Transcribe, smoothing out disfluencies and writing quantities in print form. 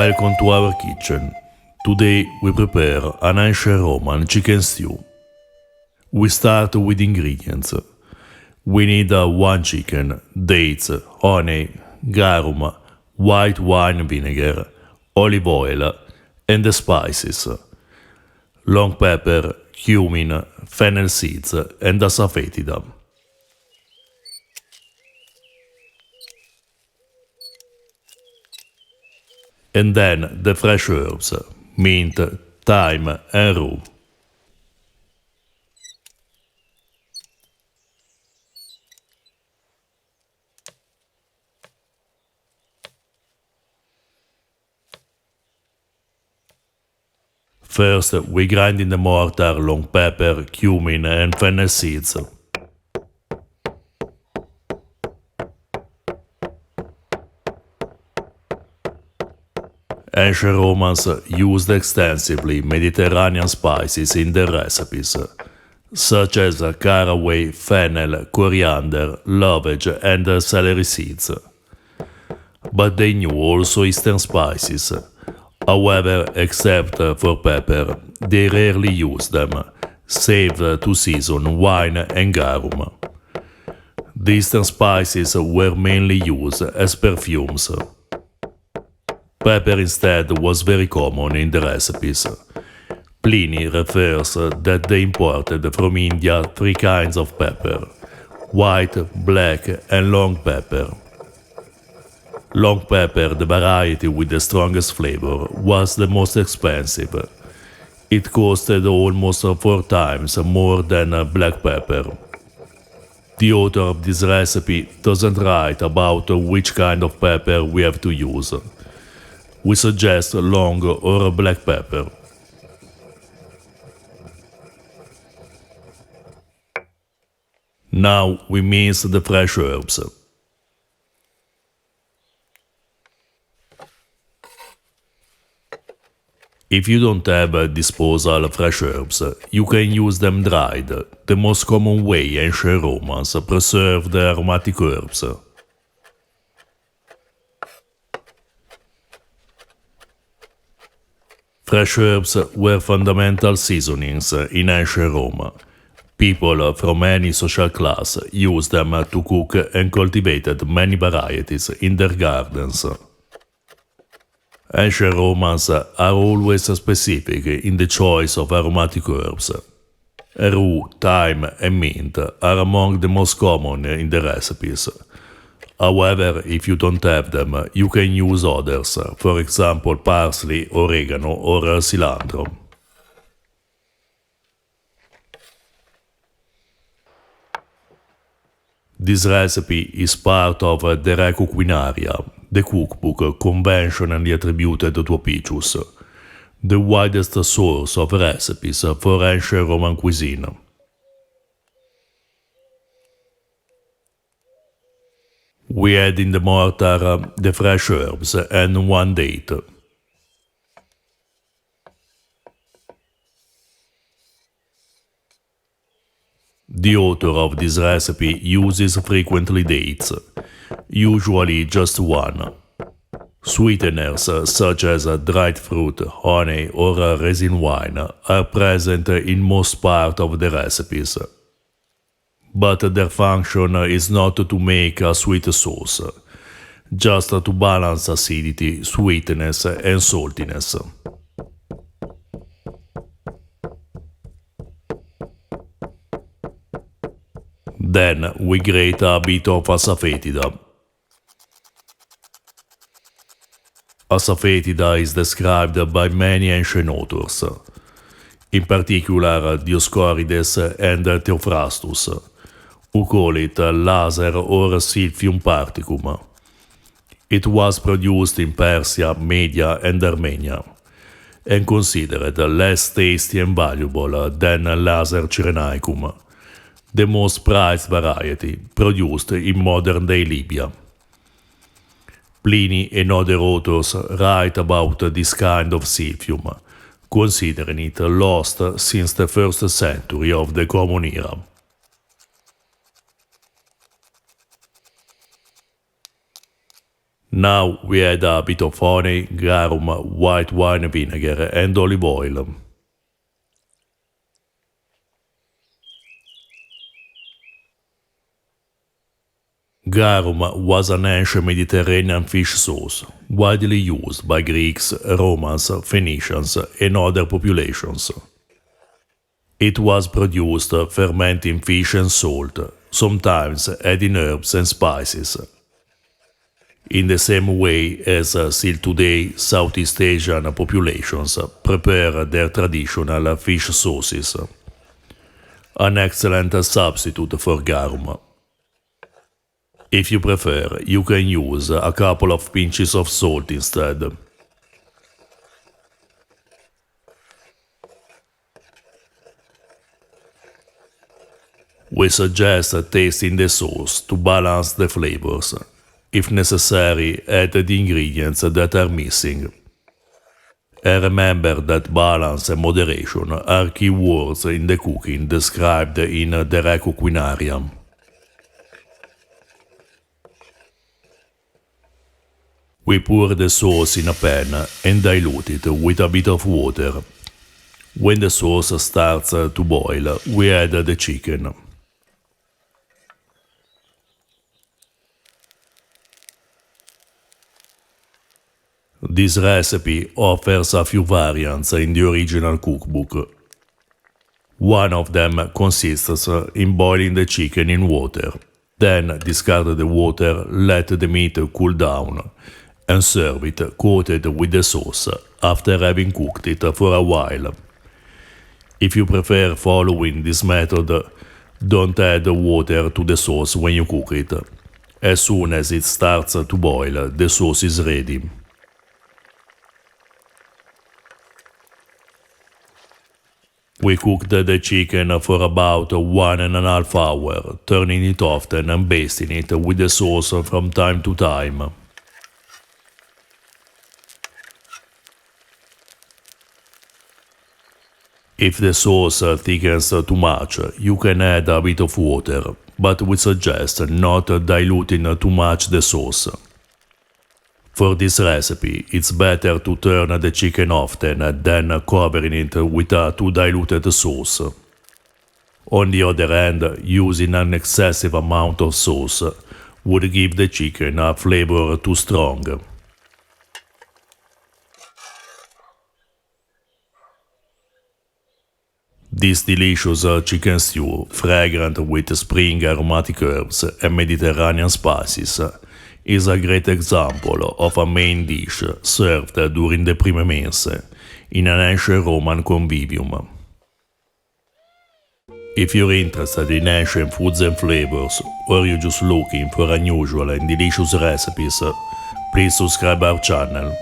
Welcome to our kitchen. Today we prepare an ancient Roman chicken stew. We start with ingredients. We need 1 chicken, dates, honey, garum, white wine vinegar, olive oil, and the spices. Long pepper, cumin, fennel seeds, and Asafoetida. And then the fresh herbs, mint, thyme, and rue. First, we grind in the mortar long pepper, cumin, and fennel seeds. Ancient Romans used extensively Mediterranean spices in their recipes, such as caraway, fennel, coriander, lovage, and celery seeds. But they knew also Eastern spices. However, except for pepper, they rarely used them, save to season wine and garum. The Eastern spices were mainly used as perfumes. Pepper instead was very common in the recipes. Pliny refers that they imported from India 3 kinds of pepper: white, black, and long pepper. Long pepper, the variety with the strongest flavor, was the most expensive. It costed almost 4 times more than black pepper. The author of this recipe doesn't write about which kind of pepper we have to use. We suggest long or black pepper. Now we mince the fresh herbs. If you don't have at disposal fresh herbs, you can use them dried, the most common way ancient Romans preserved aromatic herbs. Fresh herbs were fundamental seasonings in ancient Rome. People from any social class used them to cook and cultivated many varieties in their gardens. Ancient Romans are always specific in the choice of aromatic herbs. Rue, thyme, and mint are among the most common in the recipes. However, if you don't have them, you can use others, for example parsley, oregano, or cilantro. This recipe is part of the Re Cucinaria, the cookbook conventionally attributed to Apicius, the widest source of recipes for ancient Roman cuisine. We add in the mortar the fresh herbs and 1 date. The author of this recipe uses frequently dates, usually just 1. Sweeteners such as dried fruit, honey, or resin wine are present in most part of the recipes. But their function is not to make a sweet sauce, just to balance acidity, sweetness, and saltiness. Then we grate a bit of Asafoetida. Asafoetida is described by many ancient authors, in particular Dioscorides and Theophrastus, who call it laser or silphium particum. It was produced in Persia, Media, and Armenia, and considered less tasty and valuable than laser cyrenaicum, the most prized variety produced in modern-day Libya. Pliny and other authors write about this kind of silphium, considering it lost since the 1st century of the Common Era. Now we add a bit of honey, garum, white wine vinegar and olive oil. Garum was an ancient Mediterranean fish sauce, widely used by Greeks, Romans, Phoenicians, and other populations. It was produced fermenting fish and salt, sometimes adding herbs and spices. In the same way as still today Southeast Asian populations prepare their traditional fish sauces. An excellent substitute for garum. If you prefer, you can use a couple of pinches of salt instead. We suggest tasting the sauce to balance the flavors. If necessary, add the ingredients that are missing. And remember that balance and moderation are key words in the cooking described in the Recuquinarium. We pour the sauce in a pan and dilute it with a bit of water. When the sauce starts to boil, we add the chicken. This recipe offers a few variants in the original cookbook. One of them consists in boiling the chicken in water, then discard the water, let the meat cool down, and serve it coated with the sauce after having cooked it for a while. If you prefer following this method, don't add water to the sauce when you cook it. As soon as it starts to boil, the sauce is ready. We cooked the chicken for about 1.5 hours, turning it often and basting it with the sauce from time to time. If the sauce thickens too much, you can add a bit of water, but we suggest not diluting too much the sauce. For this recipe, it's better to turn the chicken often than covering it with a too diluted sauce. On the other hand, using an excessive amount of sauce would give the chicken a flavor too strong. This delicious chicken stew, fragrant with spring aromatic herbs and Mediterranean spices, is a great example of a main dish served during the primae mensae in an ancient Roman convivium. If you're interested in ancient foods and flavors, or you're just looking for unusual and delicious recipes, please subscribe our channel.